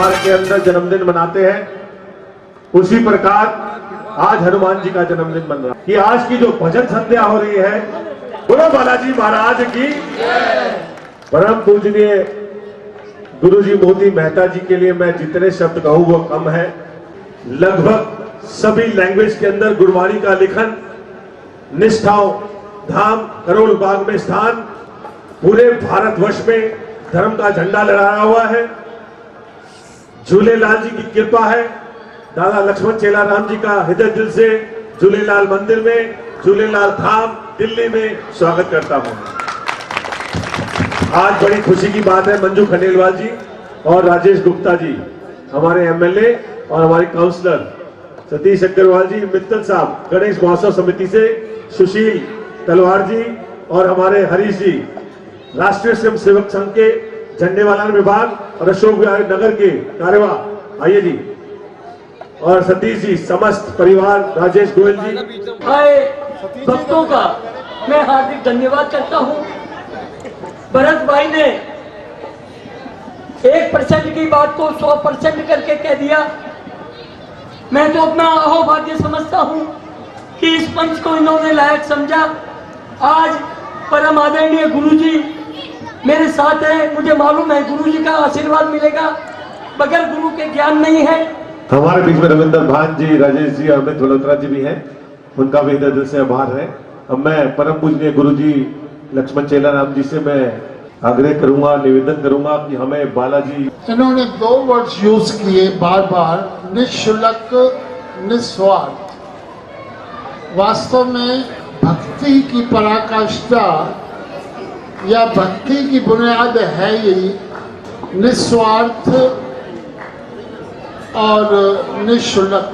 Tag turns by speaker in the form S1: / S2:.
S1: परिवार के अंदर जन्मदिन मनाते हैं, उसी प्रकार आज हनुमान जी का जन्मदिन मन रहा है। कि आज की जो भजन संध्या हो रही है, बोलो बालाजी महाराज की। परम पूजनीय गुरुजी मोती मेहता जी के लिए मैं जितने शब्द कहूं वो कम है। लगभग सभी लैंग्वेज के अंदर गुरुवाणी का लिखन, निष्ठाओं धाम करोड़ बाग में स्थान, पूरे भारतवर्ष में धर्म का झंडा लहराया हुआ है। झूलेलाल जी की कृपा है। दादा लक्ष्मण चेला राम जी का हृदय दिल से झूलेलाल मंदिर में, झूलेलाल धाम दिल्ली में स्वागत करता हूं। आज बड़ी खुशी की बात है, मंजू खंडेलवाल जी और राजेश गुप्ता जी हमारे एमएलए और हमारे काउंसलर, सतीश अग्रवाल जी, मित्तल साहब गणेश महोत्सव समिति से, सुशील तलवार जी और हमारे हरीश जी राष्ट्रीय स्वयं सेवक संघ के झंडेवाला विभाग और अशोक नगर के कार्यवाह, आइए जी, और सतीश जी, समस्त परिवार, राजेश गोयल जी,
S2: आए भक्तों का मैं हार्दिक धन्यवाद करता हूं। भरत भाई ने 1% की बात को 100% करके कह दिया। मैं तो अपना अहोभाग्य समझता हूं कि इस मंच को इन्होंने लायक समझा। आज परम आदरणीय गुरुजी मेरे साथ है, मुझे मालूम है गुरुजी का आशीर्वाद मिलेगा, बगैर गुरु के ज्ञान नहीं है।
S1: हमारे बीच में रविंद्र भान जी, राजेश जी, अमित वलोत्रा जी भी हैं, उनका भी हृदय दिल से आभार है। अब मैं परम पूजनीय गुरुजी लक्ष्मण चेला राम जी से मैं आग्रह करूंगा, निवेदन करूंगा कि हमें बालाजी,
S3: इन्होंने 2 वर्ड यूज किए बार बार, निःशुल्क, निस्वार्थ। वास्तव में भक्ति की पराकाष्ठा या भक्ति की बुनियाद है यही निस्वार्थ और निःशुल्क।